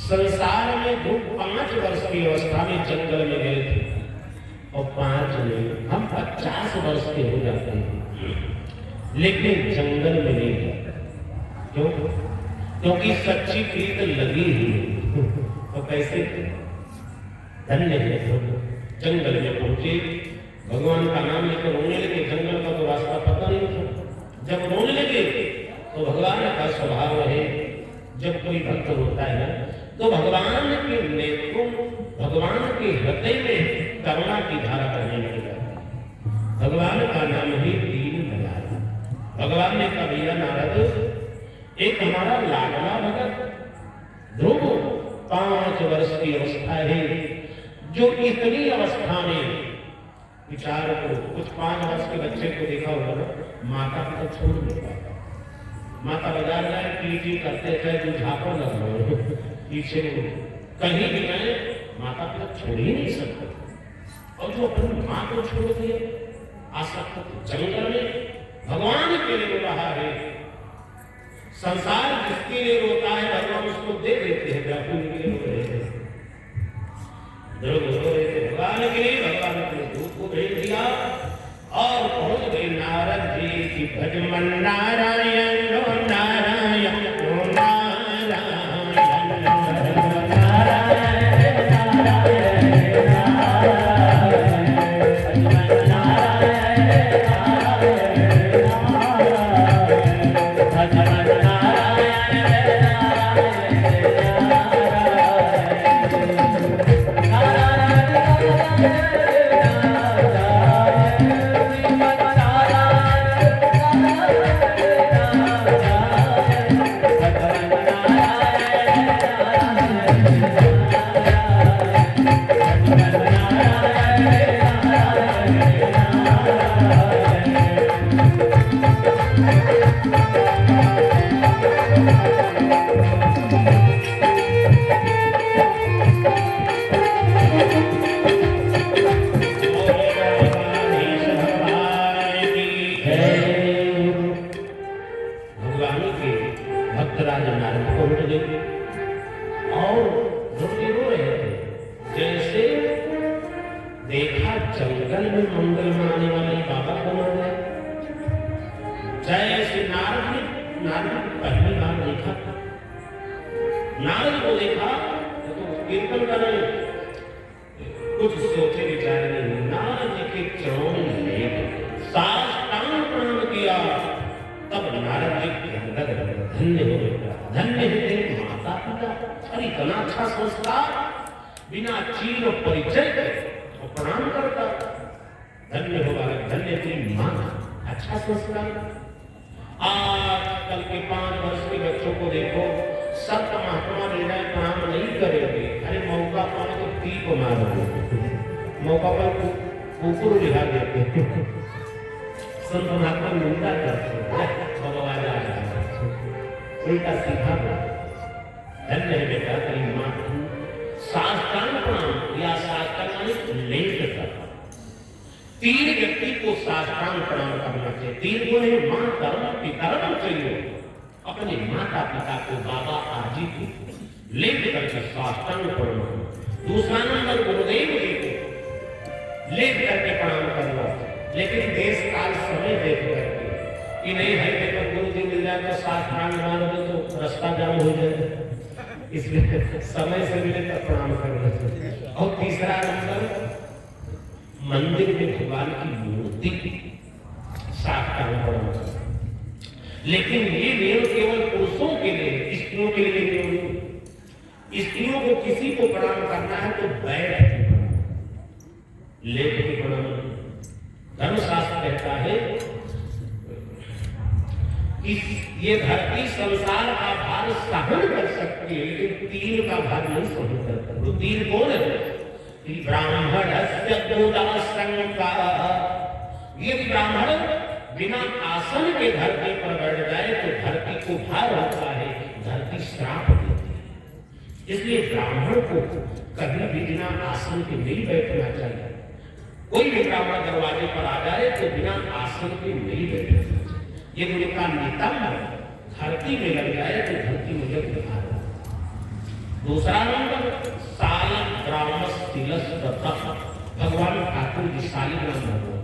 संसार में धूप 5 वर्ष की अवस्था में जंगल में गए थे और 5 नहीं हम 50 वर्ष के हो जाते हैं, लेकिन जंगल में नहीं गए। क्यों? क्योंकि सच्ची प्रीत लगी ही तो कैसे धन्य है। जंगल में पहुंचे, भगवान का नाम लेकर रोने लगे। जंगल का तो रास्ता पता नहीं था। जब रोने लगे तो भगवान का स्वभाव है, जब कोई भक्त होता है ना तो भगवान के नेत्रों, भगवान के हृदय में करुणा की धारा बहने लगेगा। भगवान का नाम ही दीन दयाल। भगवान ने कहा, भैया नारद, एक हमारा लाडला भगत ध्रुव 5 वर्ष की अवस्था है, जो इतनी अवस्था में विचार को, कुछ 5 वर्ष के बच्चे को देखा होगा, माता पिता छोड़ नहीं पाता। माता बाजार जाए, पीटी करते थे, जो झापड़ लग पीछे कहीं भी गए, माता पिता छोड़ ही नहीं सकते। और जो अपनी माँ को छोड़ दिए आसक्त जंगल में भगवान के लिए रो रहा है। संसार जिसके लिए रोता है भगवान उसको दे देते हैं, व्याकुल के लिए रो रहे थे, भगवान के लिए भगवान अपने दूत को भेज दिया और पहुंच गए नारद जी की भजमन नारायण नारायण जंगल में मंगल मनाने वाले बाबा को मार दिया। जैसे नारद ने पहली बार देखा, नारद को देखा तो कीर्तन कर रहे, कुछ सोचे विचारे नहीं, नारद जी के चरणों में लेट साष्टांग प्रणाम किया। तब नारद जी के अंदर धन्य हो गया, धन्य है तेरे माता पिता, अरे इतना अच्छा संस्कार, बिना चीर और परिचय के और प्रणाम करता, धन्य होगा, धन्य तेरी मां, अच्छा संस्कार। आज कल के 5 वर्ष के बच्चों को देखो, संत महात्मा हृदय प्रणाम नहीं करेंगे, अरे मौका पाए तो पी को मारोगे, मौका पर कुकुर लिखा देते, संत महात्मा निंदा करते, उल्टा सीधा। धन्य है बेटा तेरी मां, साष्टांग प्रणाम या साष्टांग लेट कर। 3 व्यक्ति को साष्टांग प्रणाम करना चाहिए। 3 को है मां, धर्म, पितरम चाहिए। अपने माता पिता को, बाबा आजी को लेट करके साष्टांग प्रणाम। दूसरा नंबर गुरुदेव जी को लेट करके प्रणाम करना, लेकिन देश काल समय देख करके कि नहीं है तो गुरु जी मिल जाए तो साष्टांग मार दे तो रास्ता जाम हो जाएगा, इसलिए समय से मिले तो प्रणाम करना। और तीसरा नंबर मंदिर में भगवान की मूर्ति साष्टांग प्रणाम। लेकिन ये नियम केवल पुरुषों के लिए, स्त्रियों के लिए नहीं। स्त्रियों को किसी को प्रणाम करना है तो बैठ के प्रणाम, लेट के प्रणाम। धर्मशास्त्र कहता है कि ये धरती संसार का भार सहन कर सकती है, लेकिन तीर का भार नहीं सहन करता। तो तीर कौन है? ब्राह्मणस्य गोदासंका। ये ब्राह्मण बिना आसन के धरती पर बैठ जाए तो धरती को भार होता है, धरती श्राप देती है। इसलिए ब्राह्मण को कभी भी बिना आसन के नहीं बैठना चाहिए। कोई भी ब्राह्मण दरवाजे पर आ जाए तो बिना आसन के नहीं बैठना चाहिए। ये उनका नियम है, धरती में लग जाए तो धरती में लग जाए। दूसरा नंबर भगवान ठाकुर जी शालिग्राम भगवान,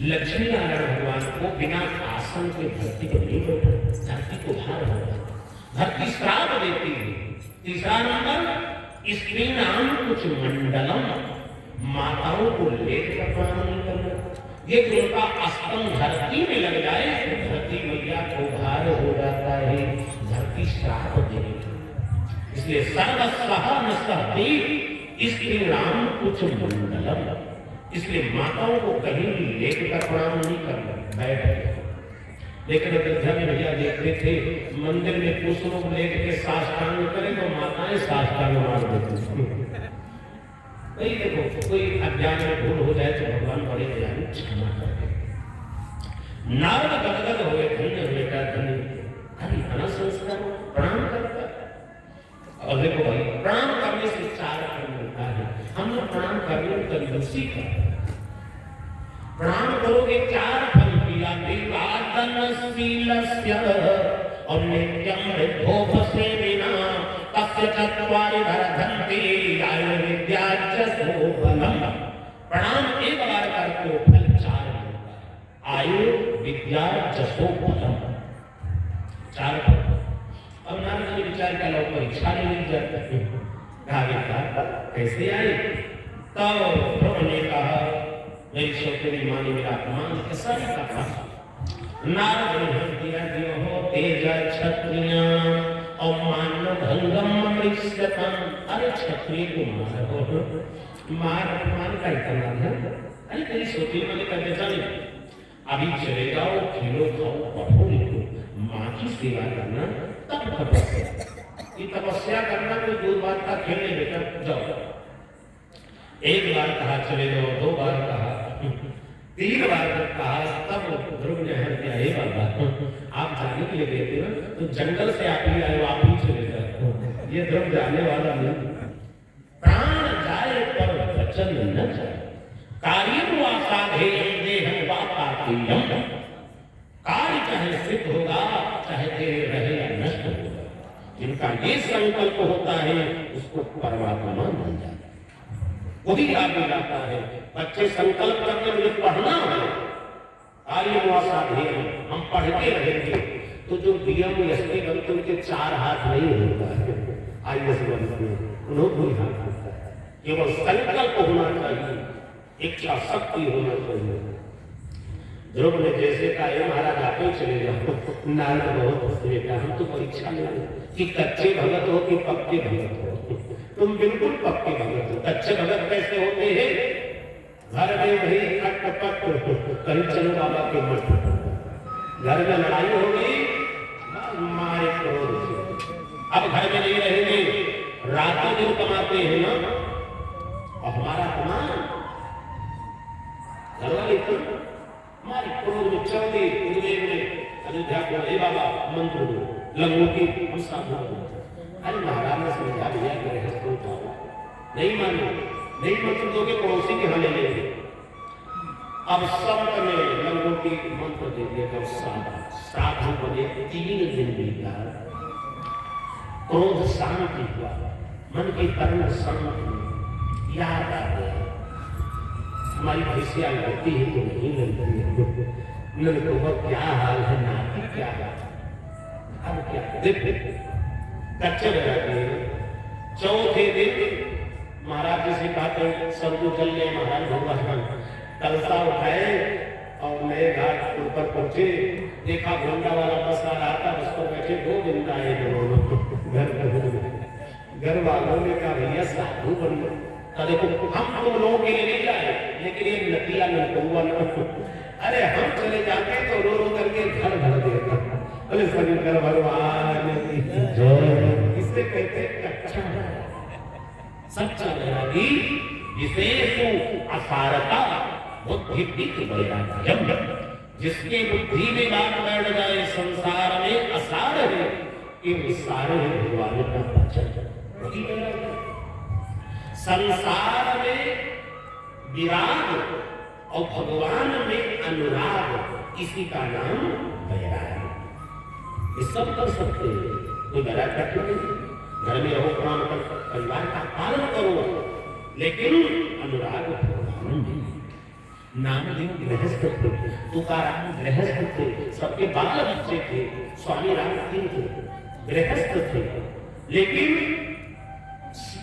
लक्ष्मी नारायण भगवान को बिना आसन के धरती को नहीं बैठा, धरती को भार होता, धरती श्राप देती है। तीसरा नंबर स्त्री नाम कुछ मंडलम, माताओं को लेकर प्रणाम नहीं करना। ये उनका अस्तम धरती में लग जाए तो धरती मैया को भार हो जाता है, धरती श्राप देती। इसलिए सर्वस्वः न सहती स्त्री नाम कुछ मंडलम। इसलिए माताओं को कहीं भी लेकर प्रणाम नहीं करना, बैठ गया। लेकिन अयोध्या में भैया देखते थे मंदिर में पुरुष लोग लेकर के साष्टांग करें तो माताएं साष्टांग मार देती। वही देखो, कोई अज्ञान में भूल हो जाए तो भगवान बड़े दयालु क्षमा करते। नारद गदगद हुए, धन्य हुए का धन्य, अरे इतना संस्कार, प्रणाम करता। और देखो भाई, प्रणाम करने से 4 फल मिलता है। हम लोग प्रणाम करने कंजूसी का प्रणाम करोगे 4 फल मिला, और नित्यम सेविना तस्य चत्वारि वर्धन्ते आयुर्विद्याच्च शोभनम। प्रणाम एक बार करके फल 4 मिलता है, आयु विद्या जशोभनम, 4 फल। अब नारद जी विचार कर लो, परीक्षा नहीं मिल जाती, कैसे आई? तब प्रभु ने कहा, मेरी सौतेली मानी मेरा अपमान कैसा कहा। नारद ने हंस दिया, दियो हो तेज क्षत्रिय और मान भंगम मृष्यतम। अरे क्षत्रिय को मारो, मार अपमान का इतना है। अरे तेरी सौतेली मानी का जैसा नहीं, अभी चले जाओ, खेलो खाओ पढ़ो लिखो, माँ की सेवा करना, तब तपस्या। ये तपस्या करना कोई 2 बार का खेल नहीं बेटा, जाओ। 1 बार कहा चले जाओ, 2 बार कहा, 3 बार कहा, तब ध्रुव ने हर दिया, हे बाबा आप जाने के लिए देते हो तो जंगल से आप ही आए, आप ही चले जाओ, ये ध्रुव जाने वाला नहीं। प्राण जाए पर वचन न जाए, कार्य साधे देह वातातीयम। कार्य चाहे सिद्ध होगा, चाहे देह रहे या नष्ट होगा, जिनका ये संकल्प होता है उसको परमात्मा मान जाता है। वही आगे लाता है। बच्चे संकल्प करके मुझे पढ़ना है, हम पढ़ते रहेंगे तो जो डीएम एसपी बनते उनके 4 हाथ नहीं होता है, आईएएस बनते उन्होंने हाथ होता है। केवल संकल्प होना चाहिए, इच्छा शक्ति होना चाहिए। ध्रुव ने जैसे कहा हे महाराज आप ही चले जाओ। नारद बहुत हंसने का, हम तो परीक्षा में कि कच्चे भगत हो कि पक्के भगत हो। तुम बिल्कुल पक्के भगत हो। कच्चे भगत कैसे होते हैं? घर में वही खटपट, कहीं चलो बाबा के मठ, घर में लड़ाई हो गई मारे क्रोध से, अब घर में नहीं रहेंगे, रातों दिन कमाते हैं ना, और हमारा अपमान घर वाले हमारे क्रोध में चलते उद्वेग में अयोध्या को हे बाबा मंत्र दो, लंगोटी हम साधना दो। अरे महाराज ने समझा दिया कि रहस्य उठाओ, नहीं मानो, नहीं मंत्र दोगे पड़ोसी के यहाँ ले लेंगे। अब सब में लंगोटी मंत्र दे दिया, जब साधु बने 3 दिन बीता, क्रोध शांति हुआ, मन की तरंग शांति, याद आ गया हमारी भैंसिया लगती है तो नहीं लगती है, नलकोबर क्या हाल है, नाती क्या हाल, अब क्या देख कच्चे रहते हैं। चौथे दिन महाराज जी से कहते सरदू जल ले, महाराज भगवान कलसा उठाए और नए घाट ऊपर पहुंचे, देखा घोंडा वाला बस आ रहा था, उस पर बैठे 2 दिन आए दोनों घर वालों ने कहा भैया साधु बन लो। देखो हम तुम लोगों के लिए नहीं जाए, लेकिन ये नतिया नलकौआ न, अरे हम चले जाते तो रो रो करके घर भर देता। अरे शंकर भगवान इसे कहते कच्चा सच्चा वैरागी, विशेषु असारता बुद्धि वैराग्यम, जिसकी बुद्धि में बात बैठ जाए संसार में असार है कि सारे भगवान का वचन। संसार में विराग और भगवान में अनुराग, इसी का नाम वैराग। ये सब कर सकते हैं, कोई वैराग करते नहीं। घर में रहो, काम कर, परिवार का पालन करो, लेकिन अनुराग भगवान में। नामदेव गृहस्थ थे, तुकाराम गृहस्थ थे, सबके बाल बच्चे थे, स्वामी राम सिंह थे, गृहस्थ थे, लेकिन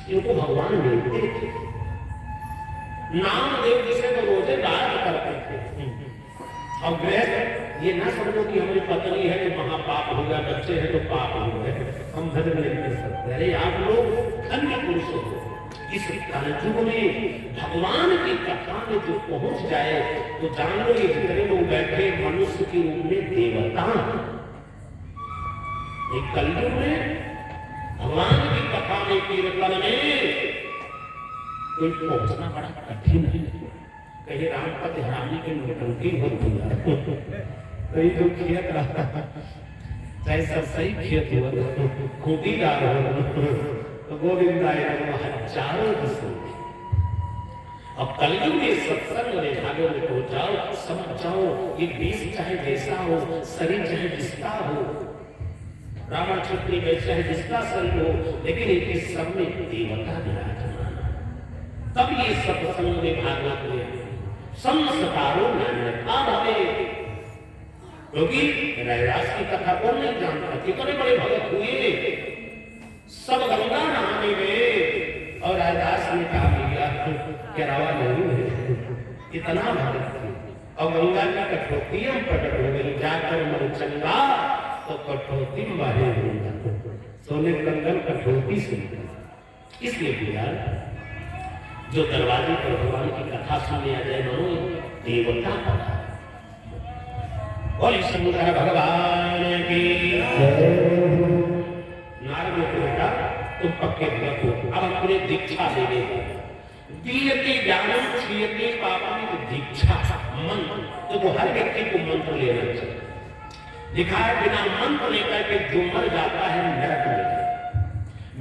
इनको भगवान मिलते थे। नामदेव जिसे तो रोजे दान करते थे, और गृहस्थ ये ना समझो कि हमारी पत्नी है तो महापाप हो गया, बच्चे हैं तो पाप हो गए, हम भजन नहीं कर सकते। अरे आप लोग धन्य पुरुष हो, इस कलयुग में भगवान की कथा में जो पहुंच जाए तो जान लो ये जितने लोग बैठे मनुष्य के रूप में देवता। एक कलयुग में भगवान की कथा में, कीर्तन में कोई पहुंचना बड़ा कठिन है। कहीं रामपति रामी के नौटंकी हो गया, कहीं जो खेत रहा चाहे सब सही खेत हुआ, खूंटीदार हो तो गोविंदा हजारों अब कलयुग में सत्संग में भागों में हो जाओ, समझ जाओ ये देश चाहे जैसा हो, शरीर चाहे जिसका हो, रावण क्षत्रिय वैसे है जिसका शरीर हो, लेकिन इनके सब में देवता विराजमान। तब ये सत्संग में भागवत में संस्कारों क्योंकि रैदास की कथा कौन नहीं जानता, कितने बड़े भगत हुए, सब गंगा नहाने गए और रैदास ने कहा भैया केरावा नहीं है, इतना भगत थे और गंगा की कठौती हम प्रकट हो गई, जाकर मन चंगा तो कठौती बाहे होगा, सोने कंगन कठौती सुनते। इसलिए भैया जो दरवाजे पर भगवान की कथा सुनने आ जाए मनो देवता कथा। और शंकर भगवान की नारद ने कहा तुम पक्के भगत हो, अब अपने दीक्षा ले ले। दीयते ज्ञानम क्षीयते पापम दीक्षा मंत्र, तो वो हर व्यक्ति को मंत्र लेना चाहिए। लिखा है बिना मंत्र लेकर के जो मर जाता है नरक में,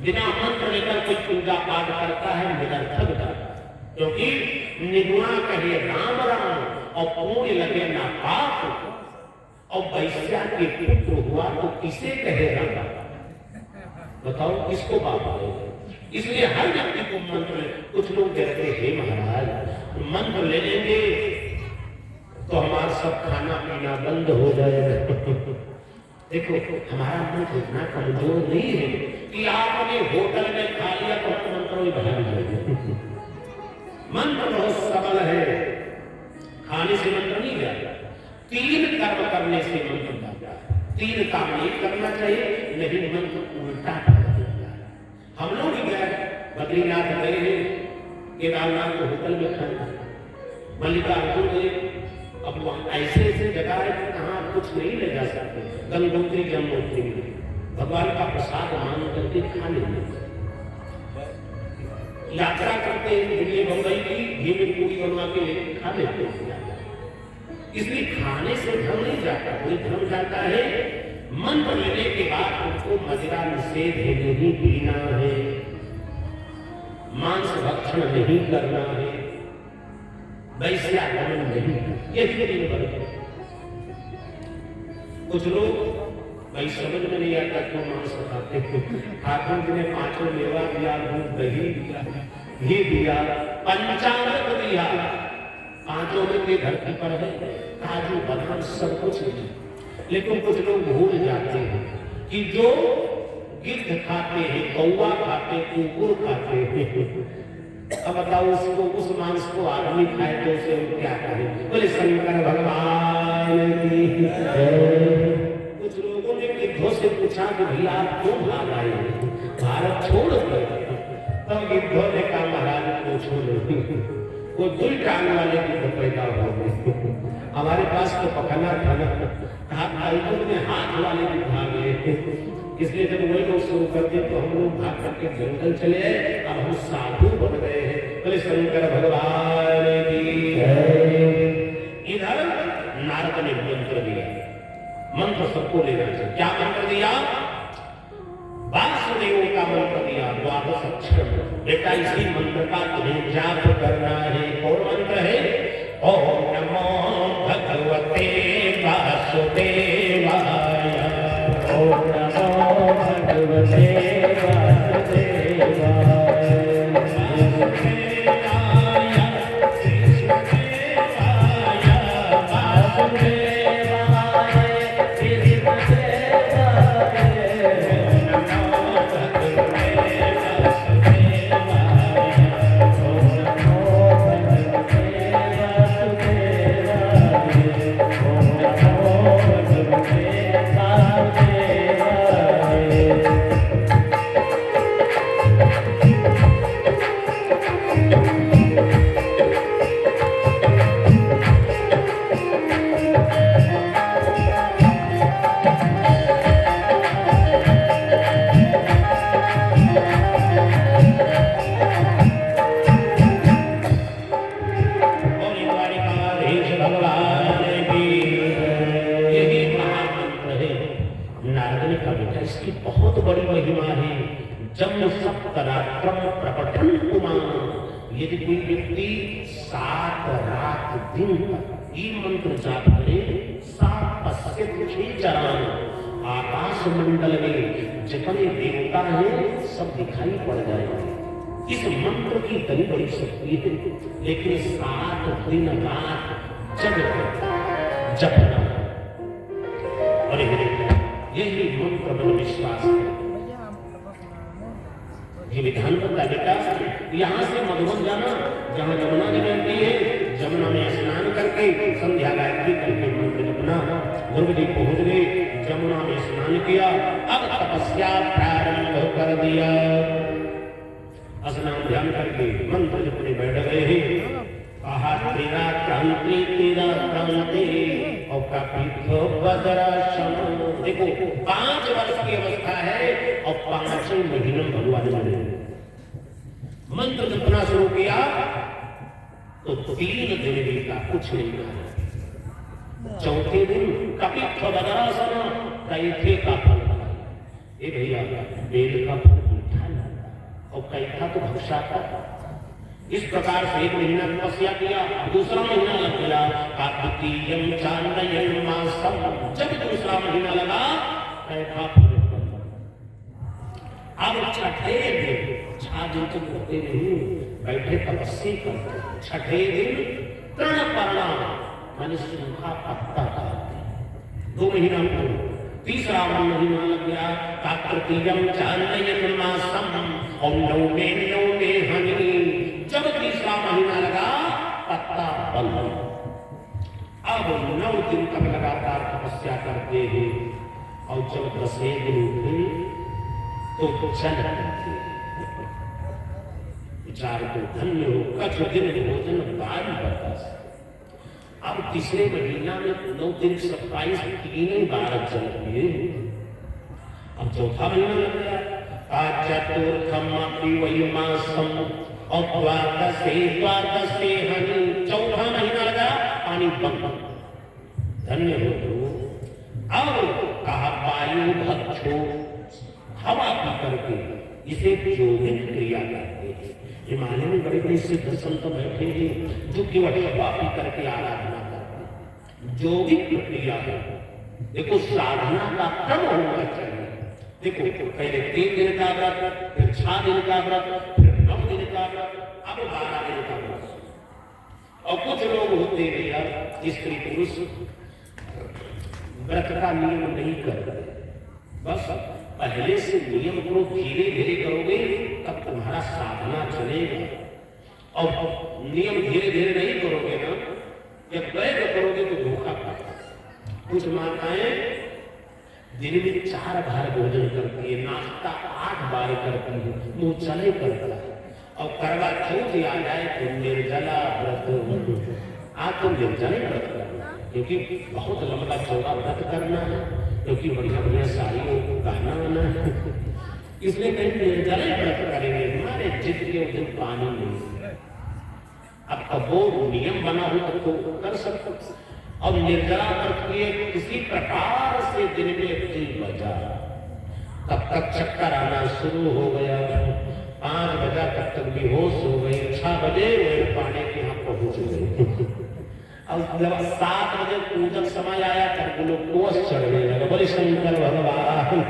बिना मंत्र लेकर कोई पूजा पाठ करता है निरर्थक करता, क्योंकि निगुणा कहे राम राम और पुण्य लगे ना पाप, और वैश्या के पुत्र हुआ तो किसे कहे राम? बताओ किसको बाप कहे? इसलिए हर व्यक्ति को मंत्र, कुछ लोग कहते हैं हे महाराज मंत्र ले लेंगे तो हमारा सब खाना पीना बंद हो जाएगा। देखो हमारा मंत्र इतना कमजोर नहीं है कि आपने होटल में खा लिया तो मंत्र ही बना जाएगा। मंत्र बहुत सबल है, खाने से मंत्र नहीं जाता, 3 कर्म करने से मंत्र जाता है। 3 काम नहीं करना चाहिए, नहीं मंत्र उल्टा कर देता है। हम लोग गए बद्रीनाथ गए हैं, केदारनाथ को होटल में खाना, मल्लिकार्जुन गए, अब वहां ऐसे ऐसे जगह है कि कहाँ कुछ नहीं ले जा सकते, गंगोत्री जमुनोत्री भगवान का प्रसाद मान करके खा लेंगे। यात्रा करते हैं दिल्ली बंबई की, घी में पूरी बनवा के खा लेते हैं। इसलिए खाने से धर्म नहीं जाता, कोई धर्म जाता है मंत्र लेने के बाद उनको मदिरा निषेध नहीं पीना है, मांस भक्षण नहीं करना है, वैश्यागमन नहीं, यही 3 वर्ग है। कुछ लोग भाई समझ में नहीं आता क्यों मांस खाते, ठाकुर जी ने 5 मेवा दिया, दूध दही दिया, घी दिया, पंचामृत दिया, 5 में के धरती पर है काजू बादाम सब कुछ नहीं। लेकिन कुछ लोग भूल जाते हैं कि जो गिद्ध खाते हैं, कौवा खाते, कुकुर खाते हैं, अब बताओ उसको, उस मांस को आदमी खाए तो उसे क्या कहे? बोले शंकर भगवान की जय। कुछ लोगों ने गिद्धों से पूछा कि भैया आप क्यों भाग आए, भारत छोड़ गए? तब गिद्धों ने कहा महाराज पूछो नहीं, वो 2 टांग वाले गिद्ध पैदा हो गए, हमारे पास तो पखना था ना, हाथ वाले गिद्ध आ गए। इसलिए जब वही लोग शुरू कर दिए तो हम लोग भाग करके जंगल चले आए, अब हम साधु बन गए हैं। बोले शंकर भगवान की जय। इधर नारद ने मंत्र दिया, मंत्र सबको लेना चाहिए। क्या मंत्र दिया? वासुदेव का मंत्र दिया, 12 अक्षर। बेटा इसी मंत्र का तुम्हें जाप करना है। और मंत्र है ओम नमो भगवते वासुदेवाय, ओम नमो भगवते वासुदेवाय। यदि कोई व्यक्ति 7 रात दिन ये मंत्र जाप करे, 7 चरण आकाश मंडल में जितने देवता हैं सब दिखाई पड़ जाएंगे। इस मंत्र की बड़ी बड़ी शक्ति है, लेकिन 7 दिन रात जपना और यही मंत्र बल विश्वास है। ये विधान बता बेटा, यहाँ से मधुबन जाना, जहाँ यमुना जी बहती है, यमुना में स्नान करके संध्या गायत्री करके मंत्र जपना। ध्रुव जी पहुंच गए, यमुना में स्नान किया, अब तपस्या प्रारंभ कर दिया। स्नान ध्यान करके मंत्र जपने बैठ गए हैं। कहा तेरा क्रांति तेरा क्रांति और कपिथो वज्रासन। देखो 5 वर्ष की अवस्था है और 5 महीनों भगवान बने। मंत्र जपना शुरू किया तो 3 दिन बीता, कुछ नहीं कहा। 4थे दिन कपिथो वज्रासन, कैथे का फल खाया। ए भैया बेल का फल मीठा लगता और कैथा तो भक्षाता। इस प्रकार से 1 महीना तपस्या किया, दूसरा महीना लग गया। कार्तिकेयं चांद्रयं मासम, जब दूसरा महीना लगा कैथा फल। अब 6ठे 7 दिन तक होते नहीं, बैठे तपस्या करते। छठे दिन तृणपर्णा माने सूखा पत्ता खाते। 2 महीना को तीसरा महीना लग गया, काकृतियम चांदयन मासम और नौमे हनी। जब तीसरा महीना लगा पत्ता बंद। अब 9 दिन तक लगातार तपस्या करते हैं और जब 10वें दिन उठे तो जल करते विचार को धन्य हो कछ दिन भोजन बारी बर्दाश्त। अब तीसरे महीना में 9 दिन 27 3 बार जल पिए। अब चौथा महीना लग गया, चतुर्थम वही मासम और द्वादशे हनि। चौथा महीना लगा पानी बंद। धन्य हो तो अब कहा वायु भक्षो हवा पी करके इसे जोगिक क्रिया करते हैं। हिमालय में बड़े बड़े सिद्ध संत बैठे हैं जो केवल हवा पी करके आराधना करते हैं। जोगिक क्रिया है। देखो साधना का क्रम होना चाहिए। देखो पहले 3 दिन का व्रत, फिर 6 दिन का व्रत, फिर 9 दिन का व्रत, अब 12 दिन का व्रत। और कुछ लोग होते हैं यार स्त्री पुरुष व्रत का नियम नहीं करते, बस पहले से नियम को धीरे धीरे करोगे तब तुम्हारा साधना चलेगा। और नियम धीरे धीरे नहीं करोगे ना, जब वैध करोगे तो धोखा पाएगा। कुछ माताएं दिन में 4 बार भोजन करती है, नाश्ता 8 बार करती है, मुंह चले करता है। और करवा चौथ आ जाए तो निर्जला व्रत। आज तो निर्जल व्रत करना, क्योंकि बहुत लंबा चौड़ा व्रत करना है, क्योंकि बढ़िया बढ़िया साड़ियों को गहना होना है, इसलिए कहीं निर्जल व्रत करेंगे। हमारे जिद के दिन पानी नहीं। अब वो नियम बना हो तो कर सकते। अब निर्जला व्रत किए किसी प्रकार से दिन में 3 बजा, तब तक चक्कर आना शुरू हो गया। 5 बजा तक तक बेहोश हो गए। 6 बजे पानी के यहाँ पहुंच गए। अब जब 7 बजे पूजन समय आया तब ग्लूकोज चढ़ने लगा। बोले शंकर भगवान।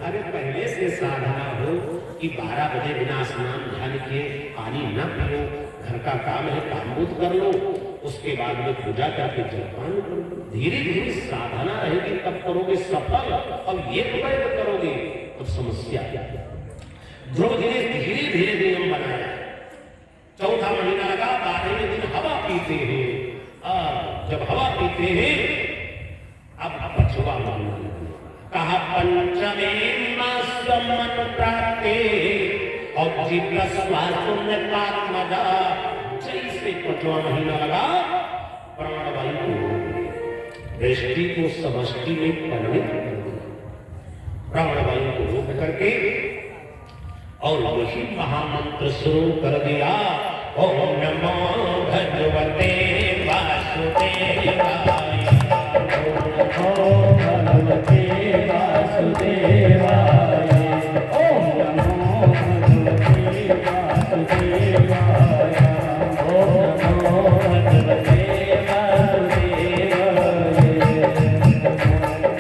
अरे पहले से साधना हो कि 12 बजे बिना स्नान ध्यान किए पानी न पियो, घर का काम है काम बूत कर लो, उसके बाद में पूजा करके जलपान करो। धीरे धीरे साधना रहेगी तब करोगे सफल। अब ये प्रयोग करोगे तो समस्या। ध्रुव जी ने धीरे धीरे नियम बनाया। चौथा महीना लगा, 12वें दिन हवा पीते हैं। जब हवा पीते हैं अब 5वां महीना कहा पंचमे मासम प्राप्ते और जितना स्वास्थ्य पात्मजा। जैसे 5वां महीना लगा प्राणवायु को दृष्टि को समष्टि में परिणित कर दिया। प्राणवायु को रोक करके और वही महामंत्र शुरू कर दिया। ओम नमो भगवते वासुदेवाय, ओम नमो भगवते वासुदेवाय, ओम नमो भगवते वासुदेवाय, ओम नमो भगवते वासुदेवाय,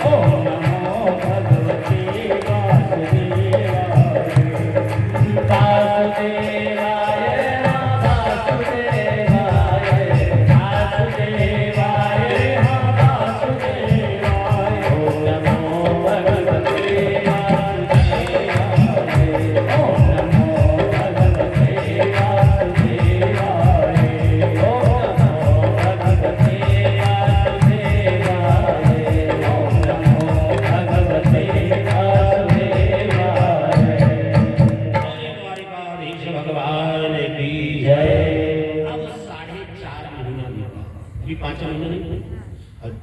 ओम नमो भगवते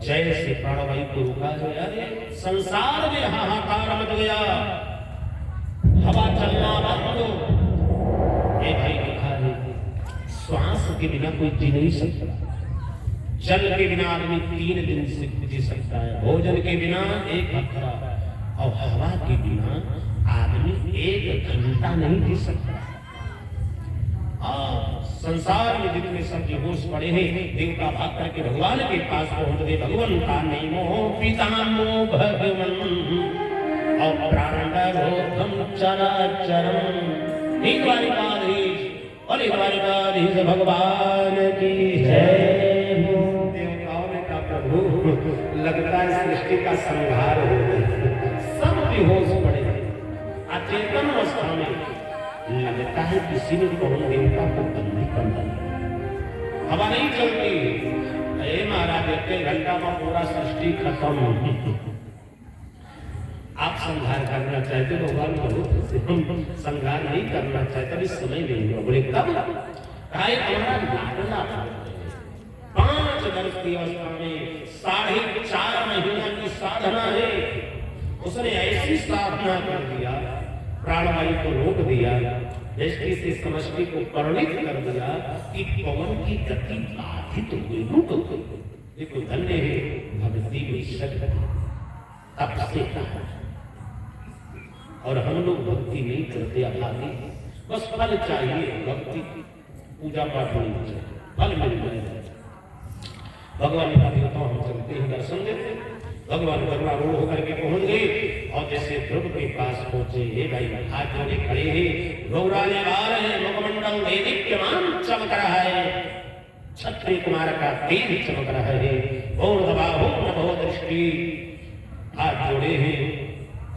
जैसे प्राणवायु को रोका गया, संसार में हाहाकार मच गया। हवा चलना बंद हो। ये भाई लिखा है, श्वास के बिना कोई जी नहीं सकता। जल के बिना आदमी 3 दिन से जी सकता है, भोजन के बिना 1 हफ्ता, और हवा के बिना आदमी 1 घंटा नहीं जी सकता। संसार में जितने सब होश पड़े हैं, देवता भाग करके भगवान के पास पहुंच गए। भगवान का नहीं मोह पिता मोह भगवान और प्राणबोधम चराचरम। एक द्वारिकाधीश और एक द्वारिकाधीश भगवान की जय हो। देवताओं ने कहा प्रभु लगता है सृष्टि का संहार हो गया, सब बेहोश पड़े, अचेतन अवस्था में। लगता है किसी ने कौन देवता को बंदी कर दिया, हवा नहीं चलती। अरे महाराज एक घंटा में पूरा सृष्टि खत्म। आप संहार करना चाहते तो भगवान करो, संहार नहीं करना चाहते अभी समय नहीं हुआ। बोले कब? लाडला 5 वर्ष की अवस्था में 4.5 महीना की साधना है, उसने ऐसी साधना कर दिया, प्राणवायु को रोक दिया, दृष्टि से समष्टि को परिणित कर दिया कि पवन की गति बाधित हुई, रुक गई। देखो धन्य है भक्ति में शक्ति, तब से कहा। और हम लोग भक्ति नहीं करते, अभागी, बस फल चाहिए। भक्ति पूजा पाठ नहीं चाहिए, फल मिल जाए। भगवान का देवता हम चलते हैं, दर्शन देते, भगवान करुणारूढ़ होकर के पहुंच गए और जैसे ध्रुव के पास पहुंचे, हे भाई हाथ जोड़े खड़े हैं, गौराने आ रहे हैं, मुखमंडल दैदीप्यमान चमक रहा है, क्षत्रिय कुमार का तेज चमक रहा है, और दबाहो नभो दृष्टि, हाथ जोड़े हैं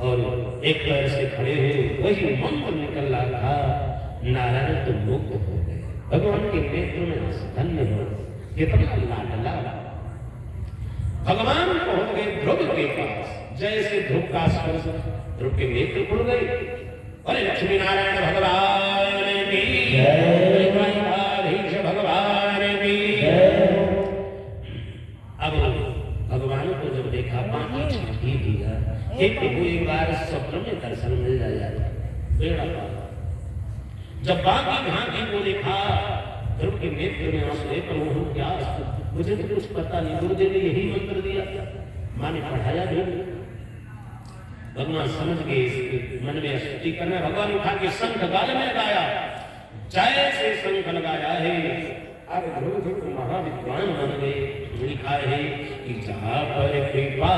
और एक पैर से खड़े हैं। वही मंत्र निकल रहा था, नारायण तो मुक्त हो गए। भगवान के नेत्र में धन्य हो, कितना लाडला। भगवान पहुंच गए ध्रुव के पास, जैसे ध्रुव का स्पर्श, ध्रुव के नेत्र खुल गए। अरे लक्ष्मी नारायण भगवान की जय, भगवान की जय। अब भगवान को जब देखा, पानी छाती दिया, एक प्रभु एक बार स्वप्न में दर्शन मिल जाए, बेड़ा पार। जब बाकी भांति को देखा, ध्रुव के नेत्र में आंसू, प्रभु क्या, मुझे तो कुछ पता नहीं, गुरुदेव ने यही मंत्र दिया, माने पढ़ाया भी। भगवान समझ गए इसके मन में स्तुति करना। भगवान उठा के शंख गाल में लगाया, जैसे शंख लगाया है, अब ध्रुव महाविद्वान बन गए। लिखा है कि जहाँ पर कृपा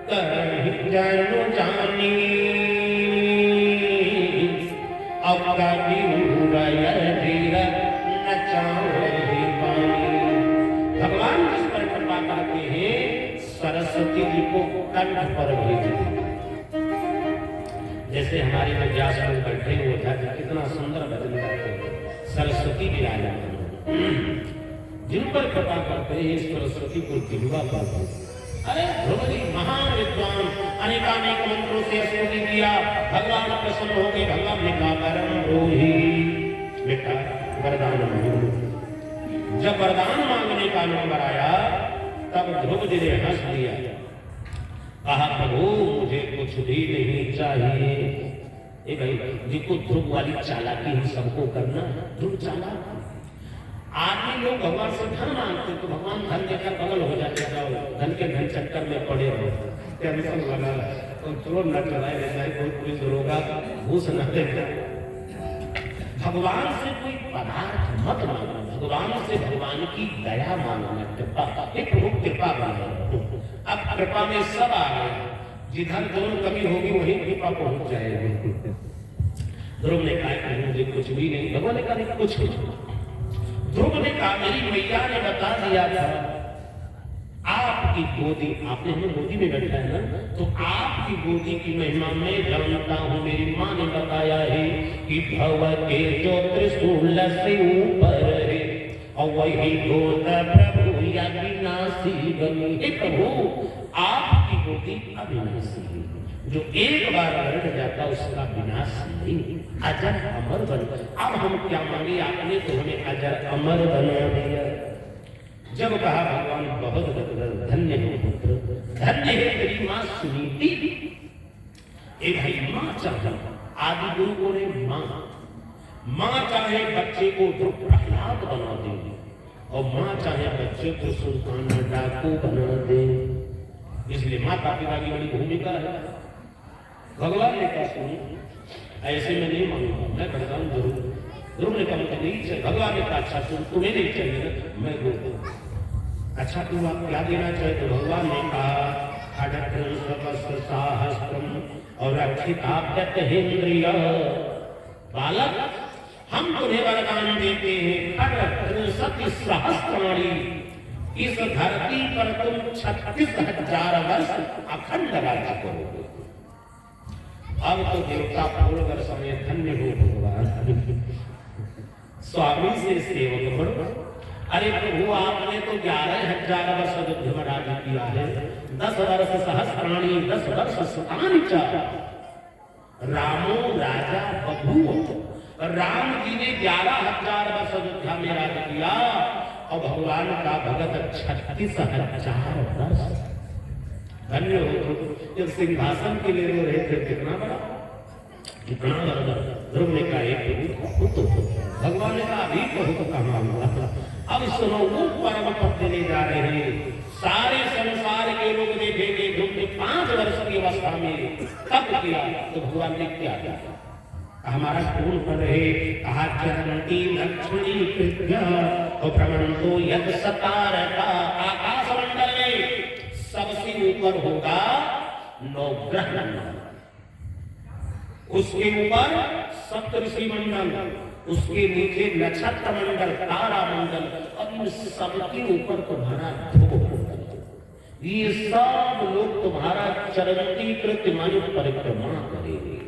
करहि जनु जानी, अवकारि उदय धीर न चाहि पानी। भगवान जिस पर कृपा करते हैं, सरस्वती जी को कंठ पर भेज देते। जैसे हमारे में व्यास लोग बैठे हुए थे, कितना सुंदर भजन करते हैं, सरस्वती विराजमान। जिन पर कृपा करते हैं, सरस्वती को जिह्वा पाते। अरे ध्रुव जी महान विद्वान, अनेकानेक मंत्रों से स्तुति किया, भगवान प्रसन्न हो गए। भगवान ने कहा वरम रोहि, बेटा वरदान मांगो। जब वरदान मांगने का नंबर आया, तब ध्रुव जी ने हंस दिया, कहा प्रभु मुझे कुछ भी नहीं चाहिए। ए भाई, जिसको ध्रुव वाली चालाकी ही सबको करना, ध्रुव चालाक। आदमी लोग भगवान से धन मांगते तो भगवान धन देकर बगल हो जाते, जाओ धन के धन चक्कर में पड़े रहो, टेंशन लगा तो चोर न चलाए रहता है, कोई पुलिस दरोगा घूस न देता। भगवान से कोई पदार्थ मत मांगना, भगवान से भगवान की दया मांगना, कृपा। एक प्रभु कृपा मांगना। अब कृपा में सब आ गए, जिधर दोनों कमी होगी वही कृपा पहुंच जाएगी। ध्रुव ने कहा मुझे कुछ भी नहीं, भगवान ने कहा कुछ नहीं। ध्रुव ने कहा मेरी मैया ने बता दिया था, आपकी गोदी, आपने हमें गोदी में बैठा है ना, तो आपकी गोदी की महिमा मैं जानता हूँ। मेरी माँ ने बताया है कि भव के जो त्रिशूल से ऊपर है, और वही गोद प्रभु या विनाशी बनी। हे प्रभु आपकी गोदी अविनाशी है, जो एक बार बैठ जाता उसका विनाश नहीं, अजर अमर बन। अब हम क्या मांगे, आपने तो हमें अजर अमर बना दिया। जब कहा भगवान बहुत धन्य हो पुत्र, धन्य है तेरी माँ सुनीति। एक भाई माँ चाहे, आदि गुरु को ने माँ चाहे बच्चे को ध्रुव प्रहलाद बना दे, और माँ चाहे बच्चे को सुल्तान डाकू बना दे। इसलिए माता पिता की बड़ी भूमिका है। भगवान ने कहा सुनी, ऐसे में नहीं मांगूंगा, मैं वरदान जरूर। ध्रुव ने कहा मुझे नहीं चाहिए। भगवान ने कहा अच्छा तुम्हें नहीं चाहिए ना, मैं दो। अच्छा तुम आप क्या देना चाहे? तो भगवान ने कहा सहस्त्रम और रक्षिताभ्यतेन्द्रिय। बालक, हम तुम्हें वरदान देते हैं, खड्ग सहस्त्राणी, इस धरती पर तुम 36,000 वर्ष अखंड राज्य करोगे। अब तो देवता पूर्व समय धन्य हो भगवान, स्वामी से सेवक बनो। अरे प्रभु, आपने तो 11,000 वर्ष अयोध्या में राज्य किया है, 10 वर्ष सहस्त्राणी, 10 वर्ष शतानि च रामो राजा बभूव। राम जी ने 11,000 वर्ष अयोध्या में राज्य किया और भगवान का भगत 36,000 वर्ष। धन्य हो, जब सिंहासन के लिए रो रहे थे, कितना बड़ा ध्रुव ने कहा एक पुत्र, भगवान ने कहा अभी बहुत कहा हुआ। अब सुनो, वो परम पद देने जा रहे हैं। सारे संसार के लोग देखेंगे ध्रुव ने 5 वर्ष की अवस्था में तप किया, तो भगवान ने क्या किया? हमारा पूर्ण पद है, कहा चरणती लक्ष्मी कृत्य और भ्रमणतो यद सतारका। आकाश मंडल में सबसे ऊपर होगा नवग्रह मंडल, उसके ऊपर सप्तऋषि मंडल, उसके नीचे नक्षत्र मंडल, तारा मंडल, और इन सबके ऊपर तुम्हारा ध्रुव मंडल। ये सब लोग तुम्हारा चरणती कृत्य मानो परिक्रमा करेंगे,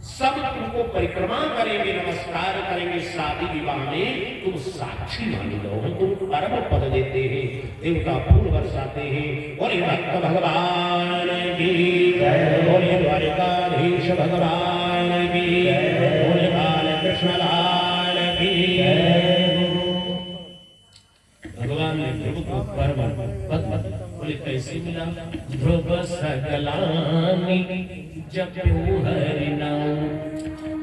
सब तुमको परिक्रमा करेंगे, नमस्कार करेंगे। शादी विवाह में तुम साक्षी मान लो, हम तुम परम पद देते हैं, देवता फूल बरसाते हैं। बोले भक्त भगवान की जय, बोले द्वारिकाधीश भगवान की जय, बोले बाल कृष्ण लाल की जय। भगवान ने ध्रुव को परम पद बोले कैसे मिला? ध्रुव सकलानि जप्यो हरि नाम।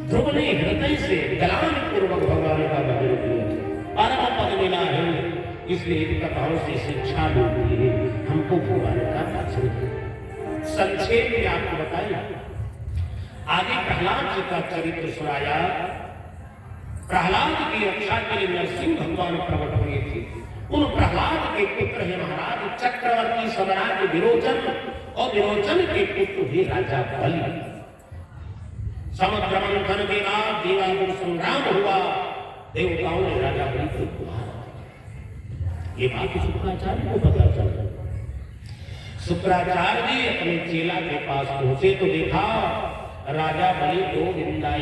ध्रुव ने हृदय से गलान पूर्वक भगवान का भजन किया, परम पद मिला है। इसलिए कथाओं से शिक्षा मिलती है हमको भगवान का भजन। संक्षेप में आपको बताया, आगे प्रहलाद जी का चरित्र सुनाया। प्रहलाद की रक्षा के लिए नरसिंह भगवान प्रकट हुए थे। उन प्रहलाद के पुत्र है महाराज चक्रवर्ती सम्राट विरोचन, और विरोचन के पुत्र भी राजा बलि। समुद्र मंथन के बाद देवासुर संग्राम हुआ, देवताओं ने राजा बलि को मारा। ये बात शुक्राचार्य को पता चला। शुक्राचार्य जी अपने चेला के पास पहुंचे तो देखा राजा बलि 2 दिन